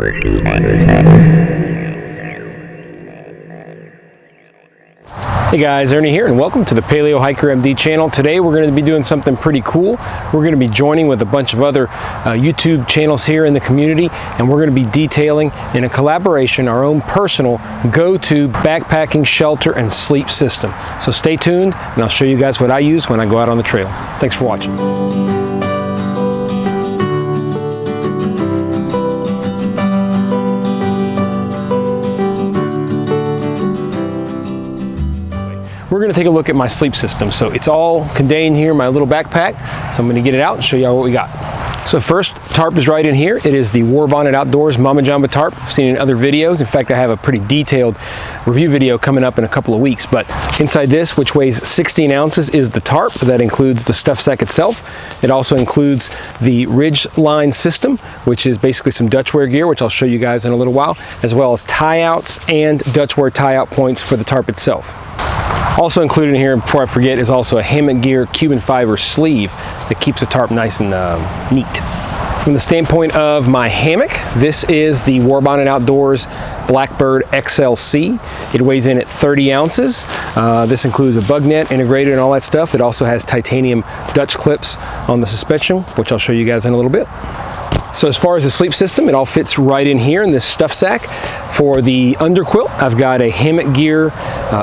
Hey guys, Ernie here and welcome to the Paleo Hiker MD channel. Today we're going to be doing something pretty cool. We're going to be joining with a bunch of other YouTube channels here in the community, and we're going to be detailing in a collaboration our own personal go-to backpacking, shelter, and sleep system. So stay tuned and I'll show you guys what I use when I go out on the trail. Thanks for watching. We're going to take a look at my sleep system. So it's all contained here in my little backpack. So I'm going to get it out and show you all what we got. So first, tarp is right in here. It is the War Bonnet Outdoors Mama Jamba tarp. I've seen it in other videos. In fact, I have a pretty detailed review video coming up in a couple of weeks. But inside this, which weighs 16 ounces, is the tarp. That includes the stuff sack itself. It also includes the ridge line system, which is basically some Dutch wear gear, which I'll show you guys in a little while, as well as tie outs and Dutch wear tie out points for the tarp itself. Also included in here, before I forget, is also a hammock gear Cuban fiber sleeve that keeps the tarp nice and neat. From the standpoint of my hammock, this is the War Bonnet Outdoors Blackbird XLC. It weighs in at 30 ounces. This includes a bug net integrated and all that stuff. It also has titanium Dutch clips on the suspension, which I'll show you guys in a little bit. So as far as the sleep system, it all fits right in here in this stuff sack. For the under quilt, I've got a hammock gear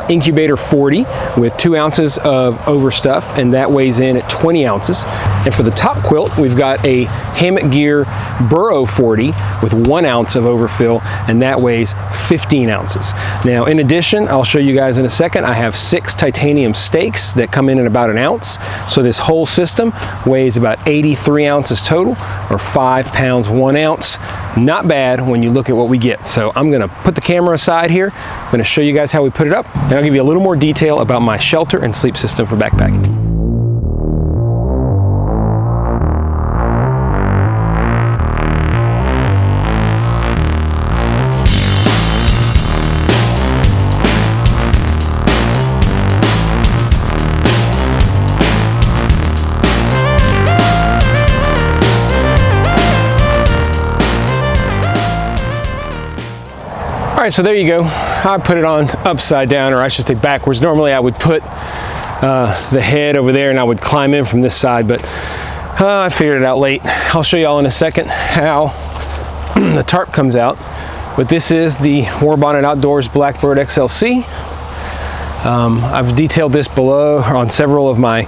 incubator 40 with 2 ounces of overstuff, and that weighs in at 20 ounces. And for the top quilt, we've got a hammock gear burrow 40 with 1 ounce of overfill, and that weighs 15 ounces. Now, in addition, I'll show you guys in a second, I have 6 titanium stakes that come in at about 1 ounce. So this whole system weighs about 83 ounces total, or 5 pounds 1 ounce. Not bad when you look at what we get. So I'm gonna put the camera aside here. I'm gonna show you guys how we put it up, and I'll give you a little more detail about my shelter and sleep system for backpacking. All right, so there you go. I put it on upside down, or I should say backwards. Normally I would put the head over there and I would climb in from this side, but I figured it out late. I'll show you all in a second how the tarp comes out. But this is the War Bonnet Outdoors Blackbird XLC. I've detailed this below on several of my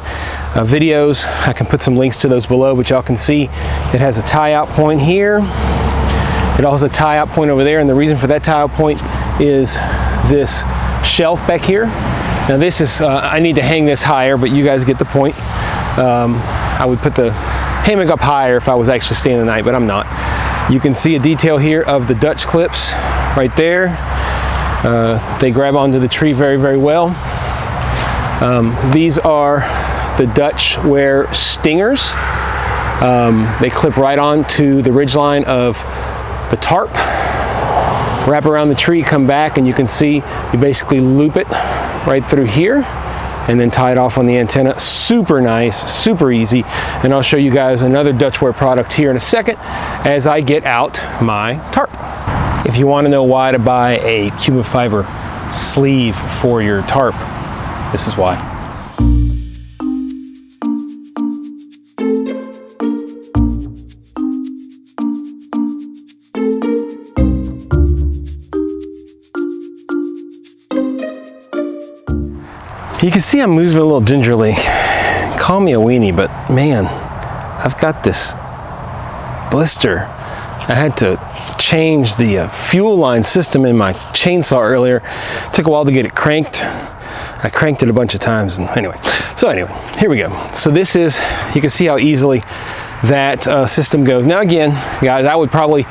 videos. I can put some links to those below, but y'all can see it has a tie out point here. It also has a tie out point over there, and the reason for that tie out point is this shelf back here. Now this is, I need to hang this higher, but you guys get the point. I would put the hammock up higher if I was actually staying the night, but I'm not. You can see a detail here of the Dutch clips right there. They grab onto the tree very, very well. These are the Dutch wear stingers. They clip right onto the ridge line of the tarp, wrap around the tree, come back, and you can see you basically loop it right through here and then tie it off on the antenna. Super nice, super easy. And I'll show you guys another Dutch wear product here in a second as I get out my tarp. If you want to know why to buy a Cuban fiber sleeve for your tarp, this is why. You can see I'm moving a little gingerly. Call me a weenie, but man, I've got this blister. I had to change the fuel line system in my chainsaw earlier. It took a while to get it cranked. I cranked it a bunch of times, and anyway, here we go. So this is, you can see how easily that system goes. Now again, guys, I would probably,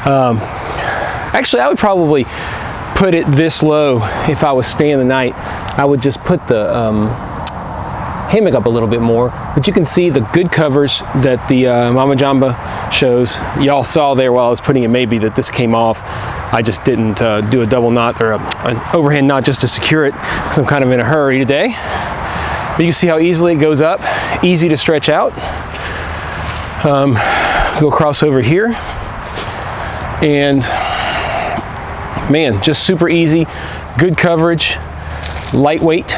actually I would probably put it this low if I was staying the night. I would just put the hammock up a little bit more, but you can see the good covers that the Mama Jamba shows. Y'all saw there while I was putting it maybe that this came off. I just didn't do a double knot or an overhand knot just to secure it because I'm kind of in a hurry today. But you can see how easily it goes up, easy to stretch out. Go across over here. And man, just super easy, good coverage, lightweight.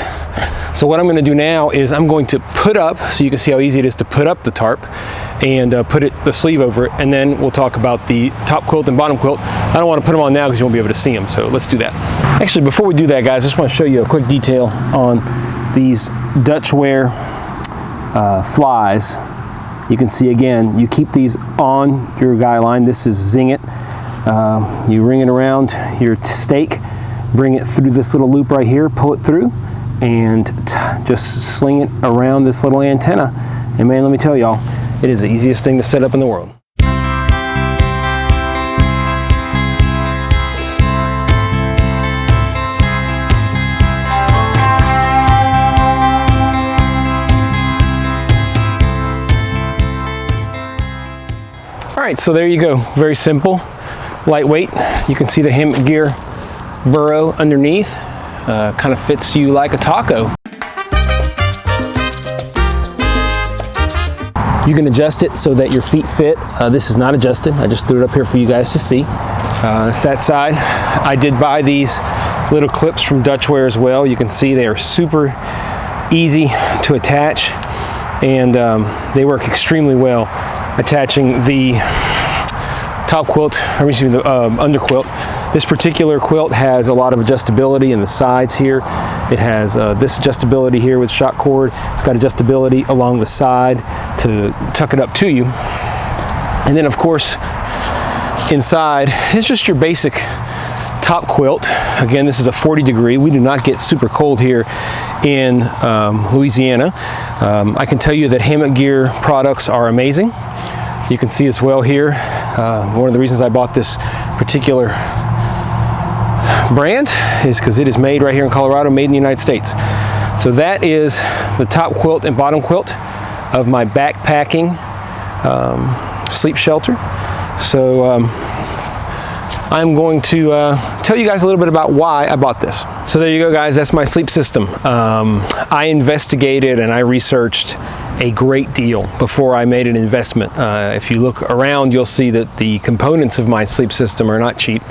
So what I'm going to do now is I'm going to put up, so you can see how easy it is to put up the tarp, and put the sleeve over it, and then we'll talk about the top quilt and bottom quilt. I don't want to put them on now because you won't be able to see them, so let's do that. Actually, before we do that, guys, I just want to show you a quick detail on these Dutchware flies. You can see again, you keep these on your guy line. This is Zing It. You ring it around your stake, bring it through this little loop right here, pull it through, and just sling it around this little antenna. And man, let me tell y'all, it is the easiest thing to set up in the world. All right, so there you go. Very simple, lightweight. You can see the hammock gear burrow underneath. Kind of fits you like a taco. You can adjust it so that your feet fit. This is not adjusted. I just threw it up here for you guys to see. It's that side. I did buy these little clips from Dutchware as well. You can see they are super easy to attach, and they work extremely well attaching the top quilt, or excuse me, the under quilt. This particular quilt has a lot of adjustability in the sides here. It has this adjustability here with shock cord. It's got adjustability along the side to tuck it up to you. And then of course, inside is just your basic top quilt. Again, this is a 40 degree. We do not get super cold here in Louisiana. I can tell you that hammock gear products are amazing. You can see as well here, one of the reasons I bought this particular brand is because it is made right here in Colorado, made in the United States. So that is the top quilt and bottom quilt of my backpacking sleep shelter. So I'm going to tell you guys a little bit about why I bought this. So there you go, guys, that's my sleep system. I investigated and I researched a great deal before I made an investment. If you look around, you'll see that the components of my sleep system are not cheap,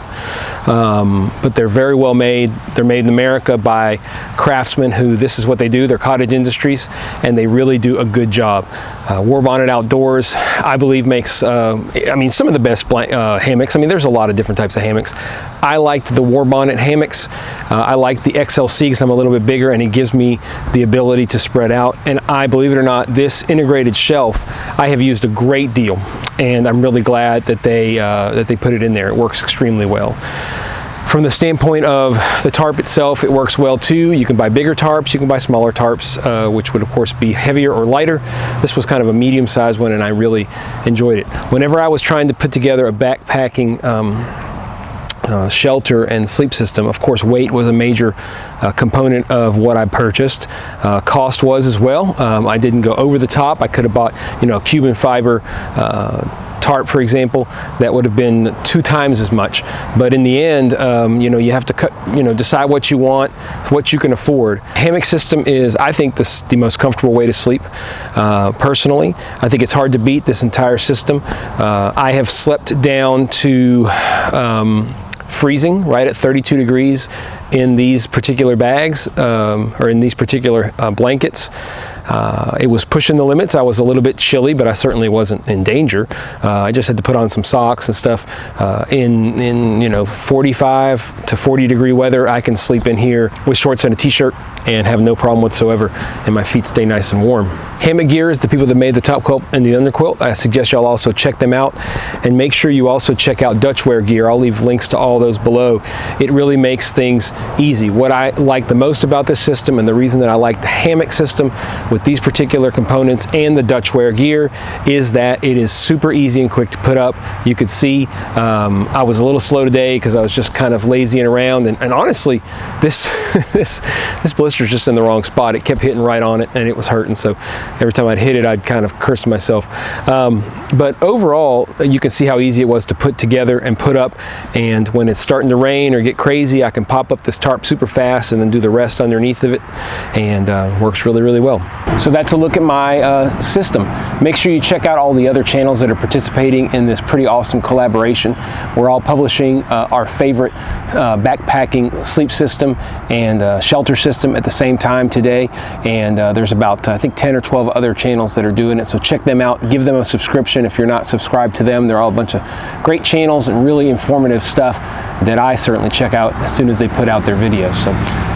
but they're very well made. They're made in America by craftsmen who, this is what they do, they're cottage industries, and they really do a good job. War Bonnet Outdoors, I believe, makes, I mean, some of the best hammocks. I mean, there's a lot of different types of hammocks. I liked the War Bonnet hammocks. I like the XLC because I'm a little bit bigger and it gives me the ability to spread out. And I, believe it or not, this integrated shelf I have used a great deal, and I'm really glad that they put it in there. It works extremely well. From the standpoint of the tarp itself, it works well too. You can buy bigger tarps, you can buy smaller tarps, which would of course be heavier or lighter. This was kind of a medium-sized one and I really enjoyed it. Whenever I was trying to put together a backpacking shelter and sleep system, of course weight was a major component of what I purchased. Cost was as well. I didn't go over the top. I could have bought, you know, a Cuban fiber tarp, for example, that would have been 2 times as much. But in the end, you know, you have to decide what you want, what you can afford. Hammock system is, I think, the most comfortable way to sleep. Personally, I think it's hard to beat this entire system. I have slept down to freezing right at 32 degrees in these particular bags, or in these particular blankets. It was pushing the limits. I was a little bit chilly, but I certainly wasn't in danger. I just had to put on some socks and stuff. In you know, 45 to 40 degree weather, I can sleep in here with shorts and a t-shirt and have no problem whatsoever, and my feet stay nice and warm. Hammock Gear is the people that made the top quilt and the under quilt. I suggest y'all also check them out, and make sure you also check out Dutchware gear. I'll leave links to all those below. It really makes things easy. What I like the most about this system, and the reason that I like the hammock system with these particular components and the Dutchware gear, is that it is super easy and quick to put up. You could see I was a little slow today because I was just kind of lazying around, and honestly, this blister blister's just in the wrong spot. It kept hitting right on it and it was hurting. So every time I'd hit it, I'd kind of curse myself. But overall, you can see how easy it was to put together and put up. And when it's starting to rain or get crazy, I can pop up this tarp super fast and then do the rest underneath of it, and works really, really well. So that's a look at my system. Make sure you check out all the other channels that are participating in this pretty awesome collaboration. We're all publishing our favorite backpacking sleep system and shelter system at the same time today, and there's about I think 10 or 12 other channels that are doing it, so check them out. Give them a subscription if you're not subscribed to them. They're all a bunch of great channels and really informative stuff that I certainly check out as soon as they put out their videos. So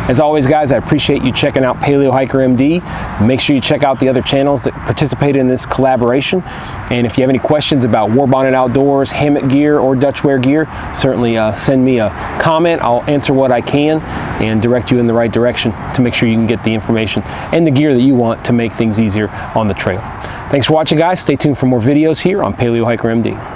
as always, guys, I appreciate you checking out Paleo Hiker MD. Make sure you check out the other channels that participate in this collaboration. And if you have any questions about War Bonnet Outdoors, hammock gear, or Dutch wear gear, certainly send me a comment. I'll answer what I can and direct you in the right direction to make sure you can get the information and the gear that you want to make things easier on the trail. Thanks for watching, guys. Stay tuned for more videos here on Paleo Hiker MD.